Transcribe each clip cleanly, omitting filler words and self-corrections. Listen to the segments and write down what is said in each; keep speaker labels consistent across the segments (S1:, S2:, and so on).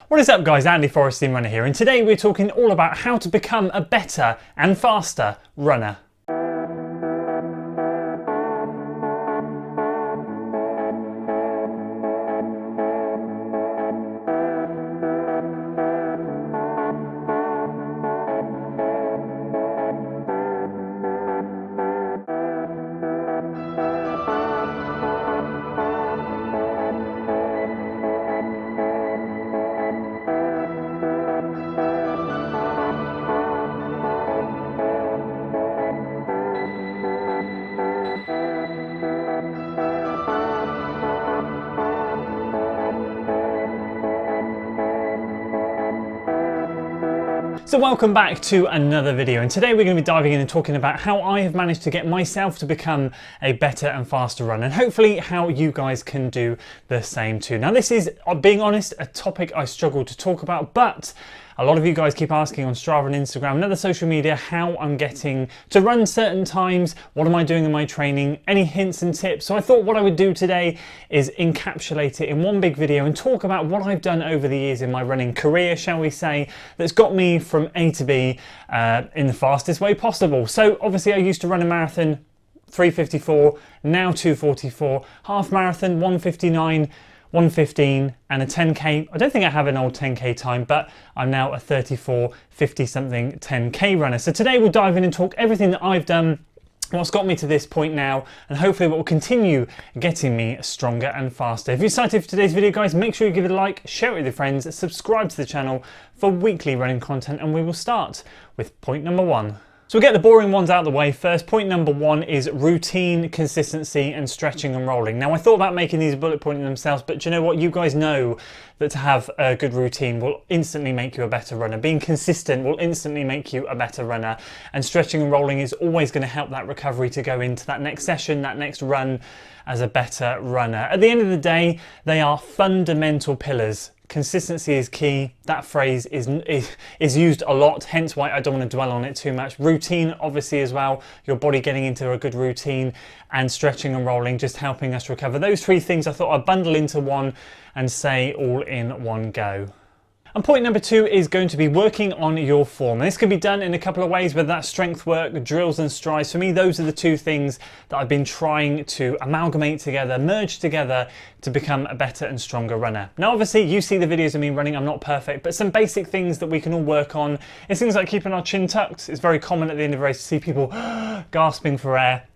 S1: What is up guys, Andy Forrestin Runner here, and today we're talking all about how to become a better and faster runner. So welcome back to another video, and today we're going to be diving in and talking about how I have managed to get myself to become a better and faster runner, and hopefully how you guys can do the same too. Now this is, being honest, a topic I struggle to talk about, but a lot of you guys keep asking on Strava and Instagram and other social media how I'm getting to run certain times, what am I doing in my training, any hints and tips. So I thought what I would do today is encapsulate it in one big video and talk about what I've done over the years in my running career, shall we say, that's got me from A to B in the fastest way possible. So obviously I used to run a marathon 3:54, now 2:44, half marathon 1:59, 1:15 and a 10k. I don't think I have an old 10k time, but I'm now a 34:50 something 10k runner. So today we'll dive in and talk everything that I've done, what's got me to this point now, and hopefully what will continue getting me stronger and faster. If you're excited for today's video guys, make sure you give it a like, share it with your friends, subscribe to the channel for weekly running content, and we will start with point number one. So we'll get the boring ones out of the way first. Point number one is routine, consistency and stretching and rolling. Now I thought about making these bullet pointing themselves, but do you know what? You guys know that to have a good routine will instantly make you a better runner. Being consistent will instantly make you a better runner. And stretching and rolling is always going to help that recovery to go into that next session, that next run as a better runner. At the end of the day, they are fundamental pillars. Consistency is key. That phrase is used a lot, hence why I don't want to dwell on it too much. Routine, obviously, as well, your body getting into a good routine, and stretching and rolling, just helping us recover. Those three things I thought I'd bundle into one and say all in one go. And point number two is going to be working on your form. And this can be done in a couple of ways, whether that's strength work, drills and strides. For me, those are the two things that I've been trying to amalgamate together, merge together to become a better and stronger runner. Now, obviously, you see the videos of me running. I'm not perfect, but some basic things that we can all work on is things like keeping our chin tucked. It's very common at the end of a race to see people gasping for air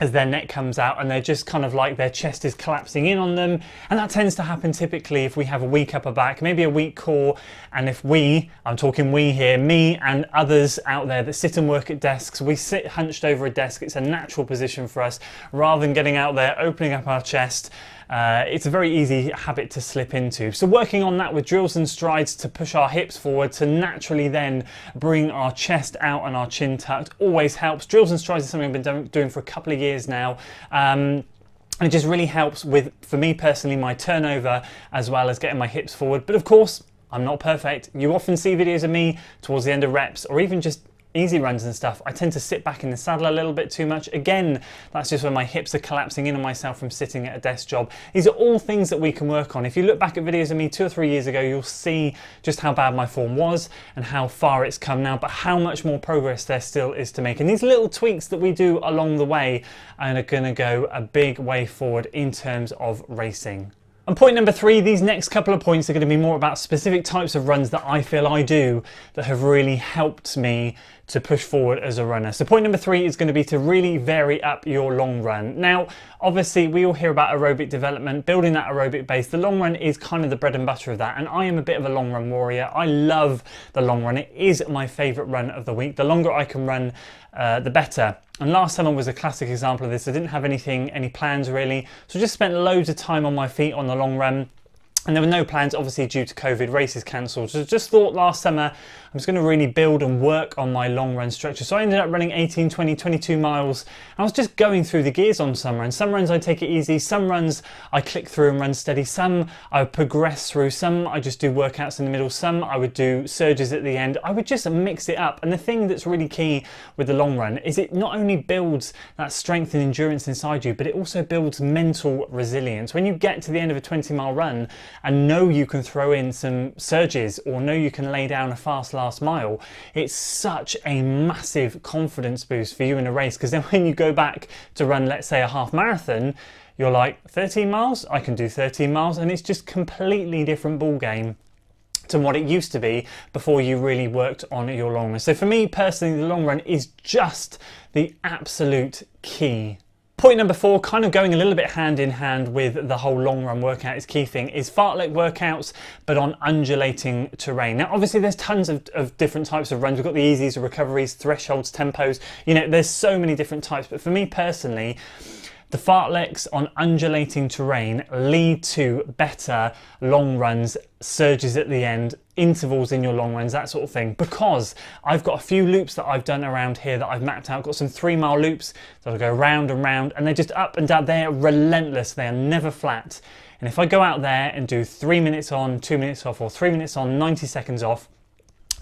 S1: as their neck comes out and they're just kind of like their chest is collapsing in on them, and that tends to happen typically if we have a weak upper back, maybe a weak core, and if I'm talking we here, me and others out there that sit and work at desks, we sit hunched over a desk. It's a natural position for us rather than getting out there, opening up our chest. It's a very easy habit to slip into. So working on that with drills and strides to push our hips forward to naturally then bring our chest out and our chin tucked always helps. Drills and strides is something I've been doing for a couple of years now. And it just really helps with, for me personally, my turnover as well as getting my hips forward. But of course, I'm not perfect. You often see videos of me towards the end of reps or even just easy runs and stuff. I tend to sit back in the saddle a little bit too much. Again, that's just when my hips are collapsing in on myself from sitting at a desk job. These are all things that we can work on. If you look back at videos of me 2 or 3 years ago, you'll see just how bad my form was and how far it's come now, but how much more progress there still is to make. And these little tweaks that we do along the way are going to go a big way forward in terms of racing. And point number three, these next couple of points are going to be more about specific types of runs that I feel I do that have really helped me to push forward as a runner. So point number three is going to be to really vary up your long run. Now, obviously we all hear about aerobic development, building that aerobic base. The long run is kind of the bread and butter of that. And I am a bit of a long run warrior. I love the long run. It is my favorite run of the week. The longer I can run, the better. And last summer was a classic example of this. I didn't have any plans really. So just spent loads of time on my feet on the long run. And there were no plans, obviously, due to COVID, races cancelled. So just thought last summer, I'm just going to really build and work on my long run structure. So I ended up running 18, 20, 22 miles. I was just going through the gears on some runs. Some runs I take it easy. Some runs I click through and run steady. Some I would progress through. Some I just do workouts in the middle. Some I would do surges at the end. I would just mix it up. And the thing that's really key with the long run is it not only builds that strength and endurance inside you, but it also builds mental resilience. When you get to the end of a 20-mile run, and know you can throw in some surges or know you can lay down a fast last mile, it's such a massive confidence boost for you in a race, because then when you go back to run, let's say, a half marathon, you're like, 13 miles? I can do 13 miles, and it's just completely different ball game to what it used to be before you really worked on your long run. So for me personally, the long run is just the absolute key. Point number 4, kind of going a little bit hand in hand with the whole long run workout, is key thing, is fartlek workouts, but on undulating terrain. Now, obviously there's tons of different types of runs. We've got the easies, the recoveries, thresholds, tempos, you know, there's so many different types. But for me personally, the fartleks on undulating terrain lead to better long runs, surges at the end, intervals in your long runs, that sort of thing, because I've got a few loops that I've done around here that I've mapped out. Got some 3-mile loops that'll go round and round, and they're just up and down. They're relentless, they are never flat. And if I go out there and do 3 minutes on, 2 minutes off, or 3 minutes on, 90 seconds off,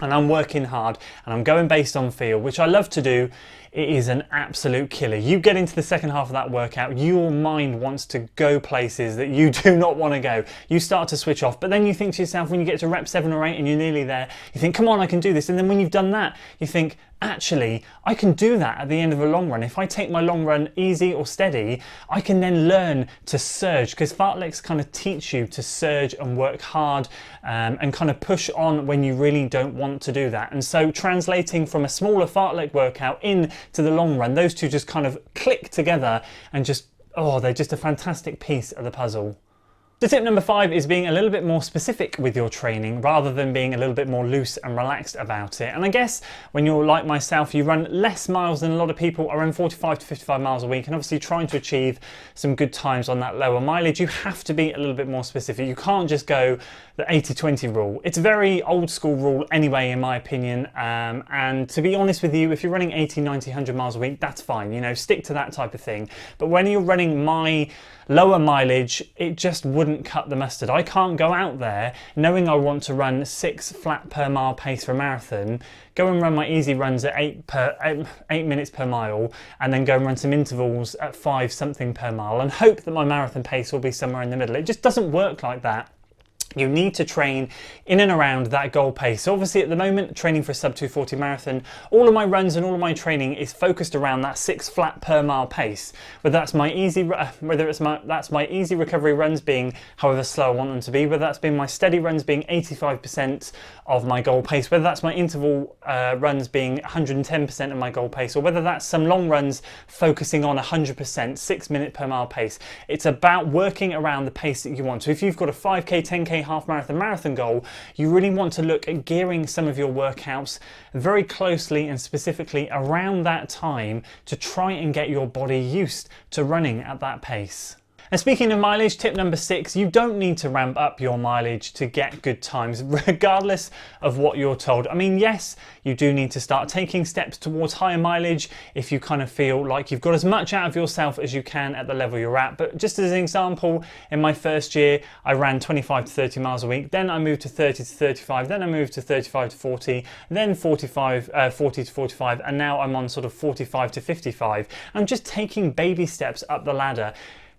S1: and I'm working hard and I'm going based on feel, which I love to do, it is an absolute killer. You get into the second half of that workout, your mind wants to go places that you do not want to go. You start to switch off, but then you think to yourself, when you get to rep 7 or 8 and you're nearly there, you think, come on, I can do this. And then when you've done that, you think, actually, I can do that at the end of a long run. If I take my long run easy or steady, I can then learn to surge, because fartleks kind of teach you to surge and work hard and kind of push on when you really don't want to do that. And so translating from a smaller fartlek workout in to the long run, those two just kind of click together and just, oh, they're just a fantastic piece of the puzzle. So tip number 5 is being a little bit more specific with your training rather than being a little bit more loose and relaxed about it. And I guess when you're like myself, you run less miles than a lot of people. I run 45 to 55 miles a week, and obviously trying to achieve some good times on that lower mileage, you have to be a little bit more specific. You can't just go the 80-20 rule. It's a very old school rule anyway, in my opinion. And to be honest with you, if you're running 80, 90, 100 miles a week, that's fine. You know, stick to that type of thing. But when you're running my lower mileage, it just wouldn't cut the mustard. I can't go out there knowing I want to run 6 flat per mile pace for a marathon, go and run my easy runs at 8 minutes per mile, and then go and run some intervals at 5 something per mile and hope that my marathon pace will be somewhere in the middle. It just doesn't work like that. You need to train in and around that goal pace. So obviously at the moment, training for a sub 240 marathon, all of my runs and all of my training is focused around that 6 flat per mile pace. Whether that's my easy recovery runs being however slow I want them to be, whether that's been my steady runs being 85% of my goal pace, whether that's my interval runs being 110% of my goal pace, or whether that's some long runs focusing on 100%, 6 minute per mile pace. It's about working around the pace that you want. So if you've got a 5k, 10k, half marathon goal, you really want to look at gearing some of your workouts very closely and specifically around that time to try and get your body used to running at that pace. And speaking of mileage, tip number 6, you don't need to ramp up your mileage to get good times, regardless of what you're told. I mean, yes, you do need to start taking steps towards higher mileage if you kind of feel like you've got as much out of yourself as you can at the level you're at. But just as an example, in my first year, I ran 25 to 30 miles a week. Then I moved to 30 to 35. Then I moved to 35 to 40. Then 40 to 45. And now I'm on sort of 45 to 55. I'm just taking baby steps up the ladder.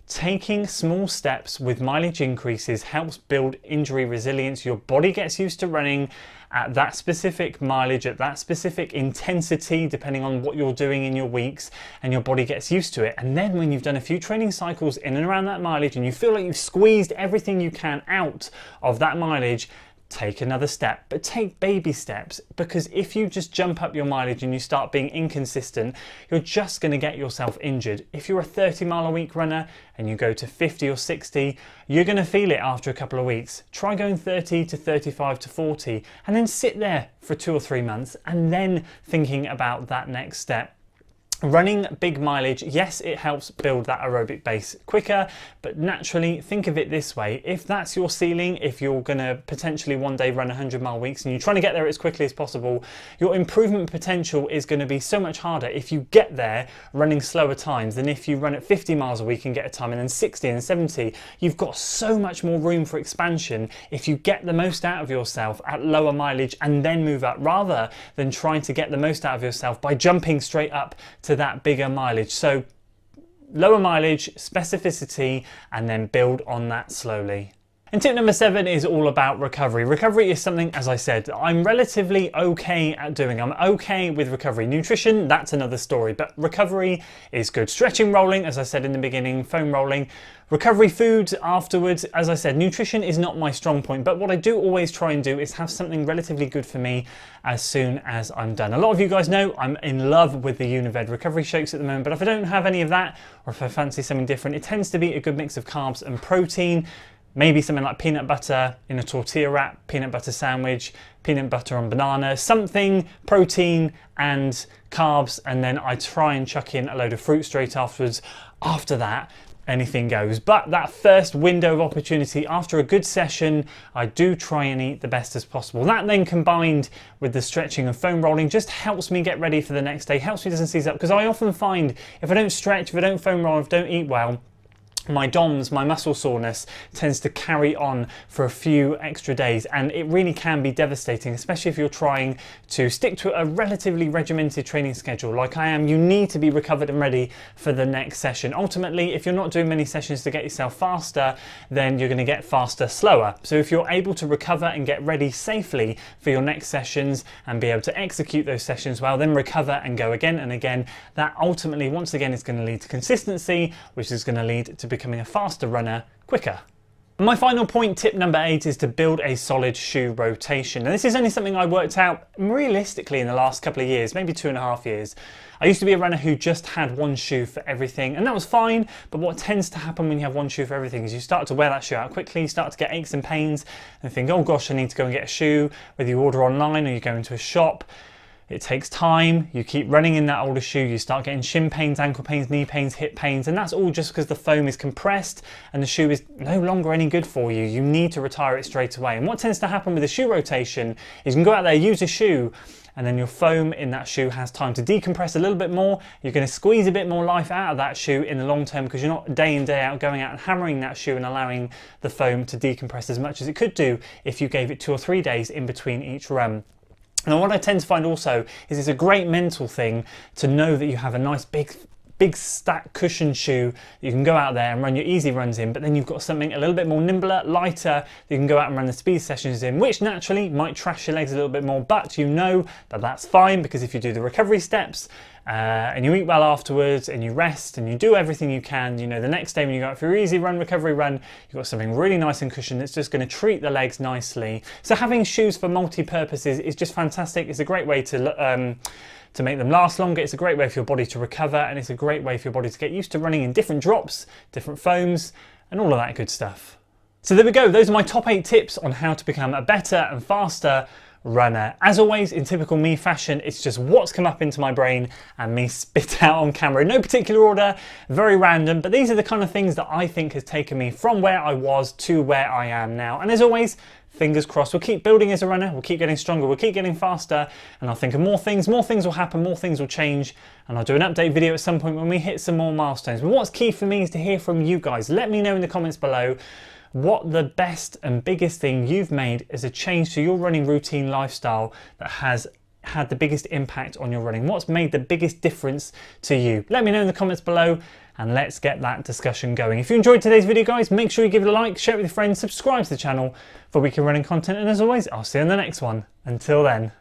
S1: Taking small steps with mileage increases helps build injury resilience. Your body gets used to running at that specific mileage, at that specific intensity, depending on what you're doing in your weeks, and your body gets used to it. And then when you've done a few training cycles in and around that mileage and you feel like you've squeezed everything you can out of that mileage, take another step, but take baby steps, because if you just jump up your mileage and you start being inconsistent, you're just going to get yourself injured. If you're a 30-mile-a-week runner and you go to 50 or 60, you're going to feel it after a couple of weeks. Try going 30 to 35 to 40 and then sit there for 2 or 3 months and then thinking about that next step. Running big mileage, yes, it helps build that aerobic base quicker, but naturally think of it this way. If that's your ceiling, if you're going to potentially one day run 100-mile weeks and you're trying to get there as quickly as possible, your improvement potential is going to be so much harder if you get there running slower times than if you run at 50 miles a week and get a time, and then 60 and 70. You've got so much more room for expansion if you get the most out of yourself at lower mileage and then move up, rather than trying to get the most out of yourself by jumping straight up to that bigger mileage. So lower mileage, specificity, and then build on that slowly. And tip number 7 is all about recovery. Recovery is something, as I said, I'm relatively okay at doing. I'm okay with recovery. Nutrition, that's another story, but recovery is good. Stretching, rolling, as I said in the beginning, foam rolling. Recovery foods afterwards, as I said, nutrition is not my strong point, but what I do always try and do is have something relatively good for me as soon as I'm done. A lot of you guys know I'm in love with the Unived recovery shakes at the moment, but if I don't have any of that, or if I fancy something different, it tends to be a good mix of carbs and protein. Maybe something like peanut butter in a tortilla wrap, peanut butter sandwich, peanut butter on banana, something protein and carbs, and then I try and chuck in a load of fruit straight afterwards. After that, anything goes. But that first window of opportunity after a good session, I do try and eat the best as possible. That then combined with the stretching and foam rolling just helps me get ready for the next day, helps me doesn't seize up, because I often find if I don't stretch, if I don't foam roll, if I don't eat well, my DOMS, my muscle soreness, tends to carry on for a few extra days, and it really can be devastating, especially if you're trying to stick to a relatively regimented training schedule like I am. You need to be recovered and ready for the next session. Ultimately, if you're not doing many sessions to get yourself faster, then you're going to get faster slower. So if you're able to recover and get ready safely for your next sessions and be able to execute those sessions well, then recover and go again and again, that ultimately once again is going to lead to consistency, which is going to lead to becoming a faster runner quicker. My final point, tip number 8, is to build a solid shoe rotation. And this is only something I worked out realistically in the last couple of years, maybe 2.5 years. I used to be a runner who just had one shoe for everything, and that was fine, but what tends to happen when you have one shoe for everything is you start to wear that shoe out quickly, you start to get aches and pains, and think, oh gosh, I need to go and get a shoe, whether you order online or you go into a shop. It takes time, you keep running in that older shoe, you start getting shin pains, ankle pains, knee pains, hip pains, and that's all just because the foam is compressed and the shoe is no longer any good for you. You need to retire it straight away. And what tends to happen with a shoe rotation is you can go out there, use a shoe, and then your foam in that shoe has time to decompress a little bit more. You're going to squeeze a bit more life out of that shoe in the long term because you're not day in, day out going out and hammering that shoe and allowing the foam to decompress as much as it could do if you gave it 2 or 3 days in between each run. And what I tend to find also is it's a great mental thing to know that you have a nice big stack cushion shoe that you can go out there and run your easy runs in, but then you've got something a little bit more nimbler, lighter, that you can go out and run the speed sessions in, which naturally might trash your legs a little bit more, but you know that that's fine because if you do the recovery steps and you eat well afterwards and you rest and you do everything you can, you know the next day when you go out for your easy run, recovery run, you've got something really nice and cushioned that's just going to treat the legs nicely. So having shoes for multi-purposes is just fantastic. It's a great way to make them last longer. It's a great way for your body to recover, and it's a great way for your body to get used to running in different drops, different foams, and all of that good stuff. So there we go. Those are my top 8 tips on how to become a better and faster runner. As always, in typical me fashion, it's just what's come up into my brain and me spit out on camera. In no particular order, very random, but these are the kind of things that I think has taken me from where I was to where I am now. And as always, fingers crossed, we'll keep building as a runner, we'll keep getting stronger, we'll keep getting faster, and I'll think of more things will happen, more things will change, and I'll do an update video at some point when we hit some more milestones. But what's key for me is to hear from you guys. Let me know in the comments below what the best and biggest thing you've made as a change to your running routine lifestyle that has had the biggest impact on your running. What's made the biggest difference to you? Let me know in the comments below and let's get that discussion going. If you enjoyed today's video, guys, make sure you give it a like, share it with your friends, subscribe to the channel for weekly running content, and as always, I'll see you in the next one. Until then.